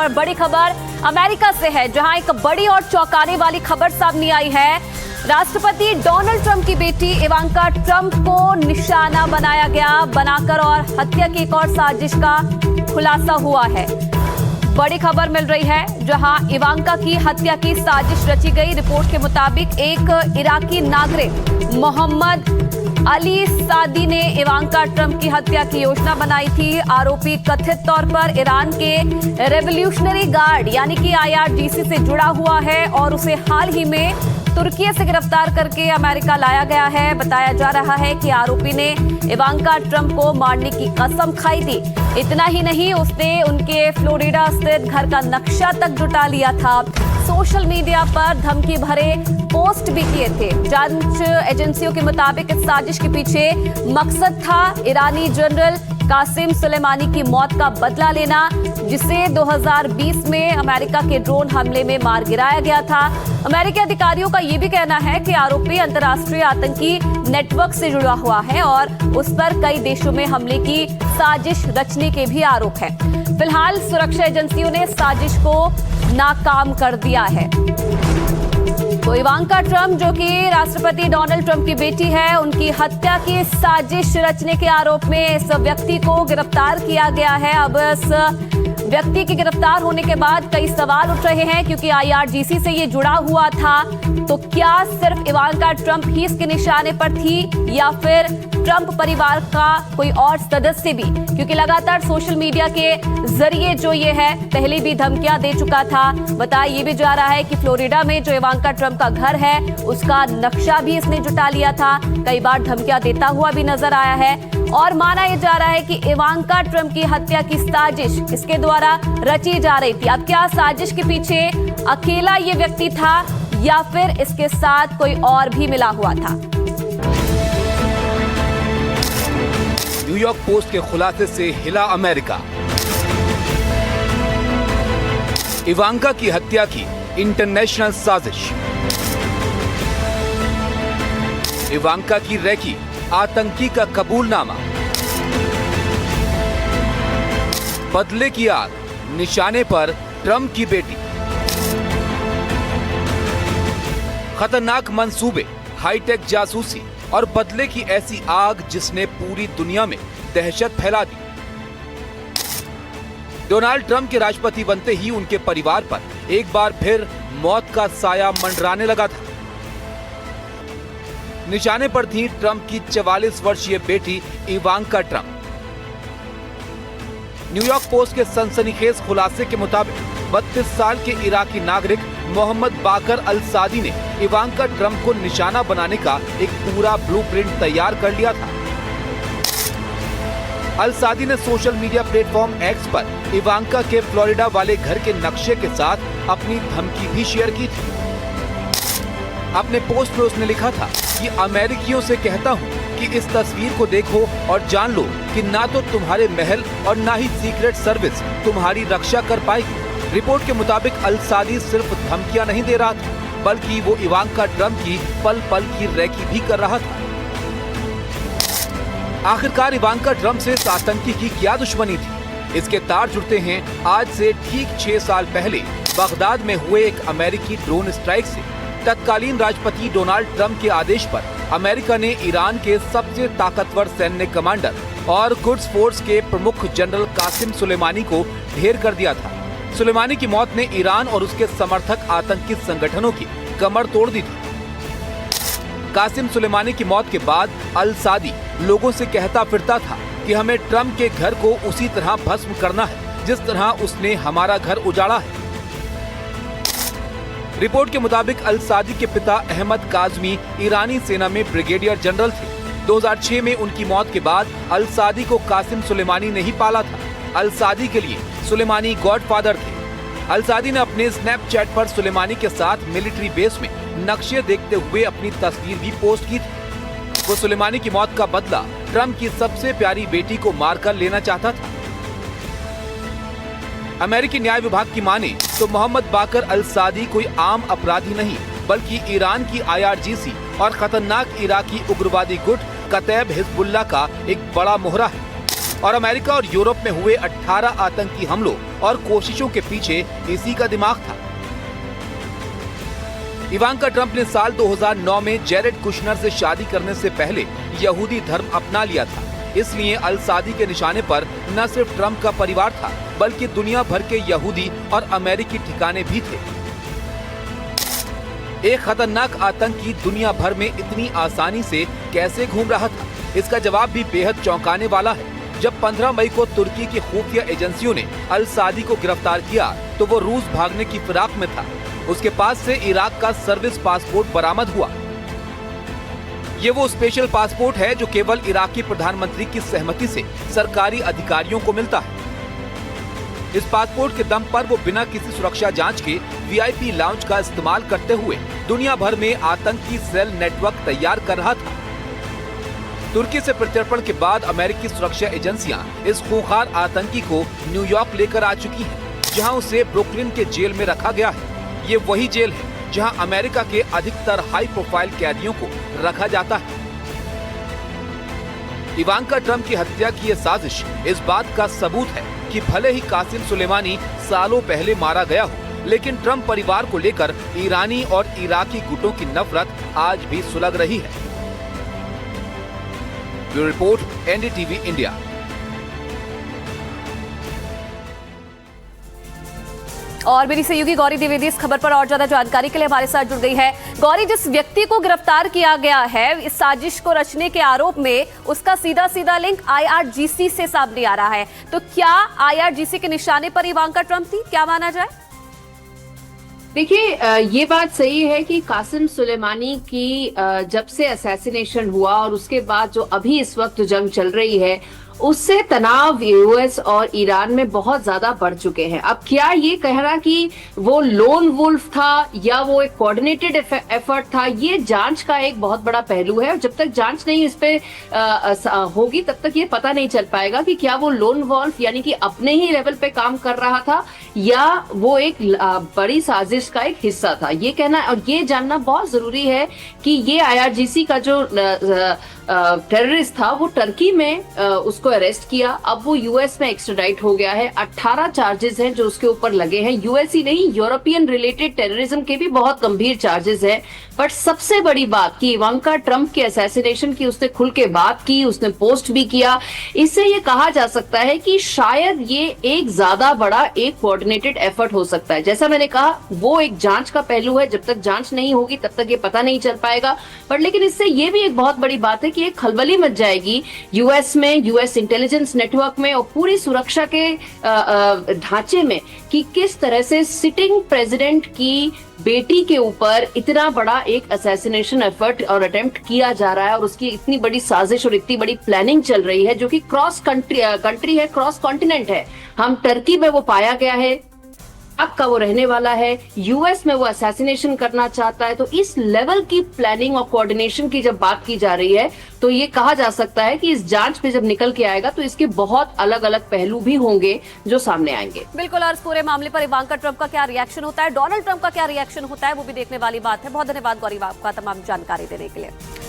और बड़ी खबर अमेरिका से है, जहां एक बड़ी और चौंकाने वाली खबर सामने आई है। राष्ट्रपति डोनाल्ड ट्रंप की बेटी इवांका ट्रंप को निशाना बनाया गया, बनाकर और हत्या की एक और साजिश का खुलासा हुआ है। बड़ी खबर मिल रही है, जहां इवांका की हत्या की साजिश रची गई। रिपोर्ट के मुताबिक एक इराकी नागरिक मोहम्मद अली सादी ने इवांका ट्रंप की हत्या की योजना बनाई थी। आरोपी कथित तौर पर ईरान के रेवोल्यूशनरी गार्ड यानी कि IRGC से जुड़ा हुआ है और उसे हाल ही में तुर्की से गिरफ्तार करके अमेरिका लाया गया है। बताया जा रहा है कि आरोपी ने इवांका ट्रंप को मारने की कसम खाई थी। इतना ही नहीं, उसने उनके फ्लोरिडा स्थित घर का नक्शा तक जुटा लिया था। सोशल मीडिया पर धमकी भरे पोस्ट भी किए थे। जांच एजेंसियों के मुताबिक इस साजिश के पीछे मकसद था ईरानी जनरल कासिम सुलेमानी की मौत का बदला लेना, जिसे 2020 में अमेरिका के ड्रोन हमले में मार गिराया गया था। अमेरिकी अधिकारियों का यह भी कहना है कि आरोपी अंतर्राष्ट्रीय आतंकी नेटवर्क से जुड़ा हुआ है और उस पर कई देशों में हमले की साजिश रचने के भी आरोप है। फिलहाल सुरक्षा एजेंसियों ने साजिश को नाकाम कर दिया है। तो इवांका ट्रंप, जो कि राष्ट्रपति डोनाल्ड ट्रंप की बेटी है, उनकी हत्या की साजिश रचने के आरोप में इस व्यक्ति को गिरफ्तार किया गया है। अब इस व्यक्ति के गिरफ्तार होने के बाद कई सवाल उठ रहे हैं, क्योंकि IRGC से ये जुड़ा हुआ था। तो क्या सिर्फ इवांका ट्रंप ही इसके निशाने पर थी या फिर ट्रंप परिवार का कोई और सदस्य भी? क्योंकि लगातार सोशल मीडिया के जरिए जो ये है, पहले भी धमकियां दे चुका था। बताया ये भी जा रहा है कि फ्लोरिडा में जो इवांका ट्रंप का घर है, उसका नक्शा भी इसने जुटा लिया था। कई बार धमकियां देता हुआ भी नजर आया है और माना यह जा रहा है कि इवांका ट्रंप की हत्या की साजिश इसके द्वारा रची जा रही थी। अब क्या साजिश के पीछे अकेला ये व्यक्ति था या फिर इसके साथ कोई और भी मिला हुआ था? न्यूयॉर्क पोस्ट के खुलासे से हिला अमेरिका। इवांका की हत्या की इंटरनेशनल साजिश। इवांका की रैकी आतंकी का कबूलनामा। बदले की आग, निशाने पर ट्रंप की बेटी। खतरनाक मंसूबे, हाईटेक जासूसी और बदले की ऐसी आग जिसने पूरी दुनिया में दहशत फैला दी। डोनाल्ड ट्रंप के राष्ट्रपति बनते ही उनके परिवार पर एक बार फिर मौत का साया मंडराने लगा था। निशाने पर थी ट्रंप की 44 वर्षीय बेटी इवांका ट्रंप। न्यूयॉर्क पोस्ट के सनसनीखेज खुलासे के मुताबिक 32 साल के इराकी नागरिक मोहम्मद बाकर अल सादी ने इवांका ट्रंप को निशाना बनाने का एक पूरा ब्लूप्रिंट तैयार कर लिया था। अल सादी ने सोशल मीडिया प्लेटफॉर्म एक्स पर इवांका के फ्लोरिडा वाले घर के नक्शे के साथ अपनी धमकी भी शेयर की थी। अपने पोस्ट में उसने लिखा था कि अमेरिकियों से कहता हूं कि इस तस्वीर को देखो और जान लो कि ना तो तुम्हारे महल और ना ही सीक्रेट सर्विस तुम्हारी रक्षा कर पाएगी। रिपोर्ट के मुताबिक अल सादी सिर्फ धमकियां नहीं दे रहा था, बल्कि वो इवांका ट्रंप की पल पल की रैकी भी कर रहा था। आखिरकार इवांका ट्रंप से इस आतंकी की क्या दुश्मनी थी? इसके तार जुड़ते हैं आज से ठीक 6 साल पहले बगदाद में हुए एक अमेरिकी ड्रोन स्ट्राइक से। तत्कालीन राष्ट्रपति डोनाल्ड ट्रंप के आदेश पर अमेरिका ने ईरान के सबसे ताकतवर सैन्य कमांडर और कुड्स फोर्स के प्रमुख जनरल कासिम सुलेमानी को ढेर कर दिया था। सुलेमानी की मौत ने ईरान और उसके समर्थक आतंकी संगठनों की कमर तोड़ दी थी। कासिम सुलेमानी की मौत के बाद अल सादी लोगों से कहता फिरता था कि हमें ट्रंप के घर को उसी तरह भस्म करना है जिस तरह उसने हमारा घर उजाड़ा है। रिपोर्ट के मुताबिक अल सादी के पिता अहमद काजमी ईरानी सेना में ब्रिगेडियर जनरल थे। 2006 में उनकी मौत के बाद अल सादी को कासिम सुलेमानी ने ही पाला था। अल सादी के लिए सुलेमानी गॉडफादर थे। अल सादी ने अपने स्नैपचैट पर सुलेमानी के साथ मिलिट्री बेस में नक्शे देखते हुए अपनी तस्वीर भी पोस्ट की थी। वो सुलेमानी की मौत का बदला ट्रंप की सबसे प्यारी बेटी को मारकर लेना चाहता था। अमेरिकी न्याय विभाग की माने तो मोहम्मद बाकर अल सादी कोई आम अपराधी नहीं, बल्कि ईरान की IRGC और खतरनाक इराकी उग्रवादी गुट कतैब हिजबुल्लाह का एक बड़ा मोहरा है। और अमेरिका और यूरोप में हुए 18 आतंकी हमलों और कोशिशों के पीछे इसी का दिमाग था। इवांका ट्रंप ने साल 2009 में जेरेड कुशनर से शादी करने से पहले यहूदी धर्म अपना लिया था। इसलिए अल सादी के निशाने पर न सिर्फ ट्रंप का परिवार था, बल्कि दुनिया भर के यहूदी और अमेरिकी ठिकाने भी थे। एक खतरनाक आतंकी दुनिया भर में इतनी आसानी से कैसे घूम रहा था, इसका जवाब भी बेहद चौंकाने वाला है। जब 15 मई को तुर्की की खुफिया एजेंसियों ने अल सादी को गिरफ्तार किया तो वो रूस भागने की फिराक में था। उसके पास से इराक का सर्विस पासपोर्ट बरामद हुआ। ये वो स्पेशल पासपोर्ट है जो केवल इराकी प्रधानमंत्री की सहमति से सरकारी अधिकारियों को मिलता है। इस पासपोर्ट के दम पर वो बिना किसी सुरक्षा जांच के वीआईपी लाउंज का इस्तेमाल करते हुए दुनिया भर में आतंकी सेल नेटवर्क तैयार कर रहा था। तुर्की से प्रत्यर्पण के बाद अमेरिकी सुरक्षा एजेंसियां इस खूंखार आतंकी को न्यूयॉर्क लेकर आ चुकी हैं, जहां उसे ब्रुकलिन के जेल में रखा गया है। ये वही जेल है जहां अमेरिका के अधिकतर हाई प्रोफाइल कैदियों को रखा जाता है। इवांका ट्रंप की हत्या की यह साजिश इस बात का सबूत है कि भले ही कासिम सुलेमानी सालों पहले मारा गया हो, लेकिन ट्रंप परिवार को लेकर ईरानी और इराकी गुटों की नफरत आज भी सुलग रही है। Bureau report, NDTV India. और मेरी सहयोगी गौरी द्विवेदी इस खबर पर और ज्यादा जानकारी के लिए हमारे साथ जुड़ गई है। गौरी, जिस व्यक्ति को गिरफ्तार किया गया है इस साजिश को रचने के आरोप में, उसका सीधा सीधा लिंक आईआरजीसी से सामने आ रहा है, तो क्या आईआरजीसी के निशाने पर इवांका ट्रंप थी? क्या माना जाए? देखिए, ये बात सही है कि कासिम सुलेमानी की जब से असैसिनेशन हुआ और उसके बाद जो अभी इस वक्त जंग चल रही है, उससे तनाव यूएस और ईरान में बहुत ज्यादा बढ़ चुके हैं। अब क्या ये कहना कि वो लोन वुल्फ था या वो एक कोऑर्डिनेटेड एफर्ट था, ये जांच का एक बहुत बड़ा पहलू है। और जब तक जांच नहीं इस पे होगी तब तक ये पता नहीं चल पाएगा कि क्या वो लोन वुल्फ यानी कि अपने ही लेवल पे काम कर रहा था या वो एक बड़ी साजिश का एक हिस्सा था। ये कहना और ये जानना बहुत जरूरी है कि ये आईआरजीसी का जो टेररिस्ट था वो टर्की में उसको अरेस्ट किया, अब वो यूएस में एक्स्ट्राडाइट हो गया है। 18 चार्जेस हैं जो उसके ऊपर लगे हैं। यूएस ही नहीं, यूरोपियन रिलेटेड टेररिज्म के भी बहुत गंभीर चार्जेस हैं। बट सबसे बड़ी बात कि इवांका ट्रंप के असैसिनेशन की उसने खुल के बात की, उसने पोस्ट भी किया। इससे ये कहा जा सकता है कि शायद ये एक ज्यादा बड़ा एक कोऑर्डिनेटेड एफर्ट हो सकता है। जैसा मैंने कहा, वो एक जांच का पहलू है, जब तक जांच नहीं होगी तब तक ये पता नहीं चल पाएगा। बट लेकिन इससे ये भी एक बहुत बड़ी बात है कि एक खलबली मच जाएगी यूएस में, यूएस इंटेलिजेंस नेटवर्क में और पूरी सुरक्षा के ढांचे में कि किस तरह से सिटिंग प्रेसिडेंट की बेटी के ऊपर इतना बड़ा एक असैसिनेशन एफर्ट और अटेम्प्ट किया जा रहा है और उसकी इतनी बड़ी साजिश और इतनी बड़ी प्लानिंग चल रही है, जो कि क्रॉस कंट्री है, क्रॉस कॉन्टिनेंट है। हम टर्की में वो पाया गया है, इराक का वो रहने वाला है, यूएस में वो असैसिनेशन करना चाहता है। तो इस लेवल की प्लानिंग और कोऑर्डिनेशन की जब बात की जा रही है तो ये कहा जा सकता है कि इस जांच पे जब निकल के आएगा तो इसके बहुत अलग अलग पहलू भी होंगे जो सामने आएंगे। बिल्कुल, और इस पूरे मामले पर इवांका ट्रंप का क्या रिएक्शन होता है, डोनाल्ड ट्रंप का क्या रिएक्शन होता है, वो भी देखने वाली बात है। बहुत धन्यवाद गौरी आपका तमाम जानकारी देने के लिए।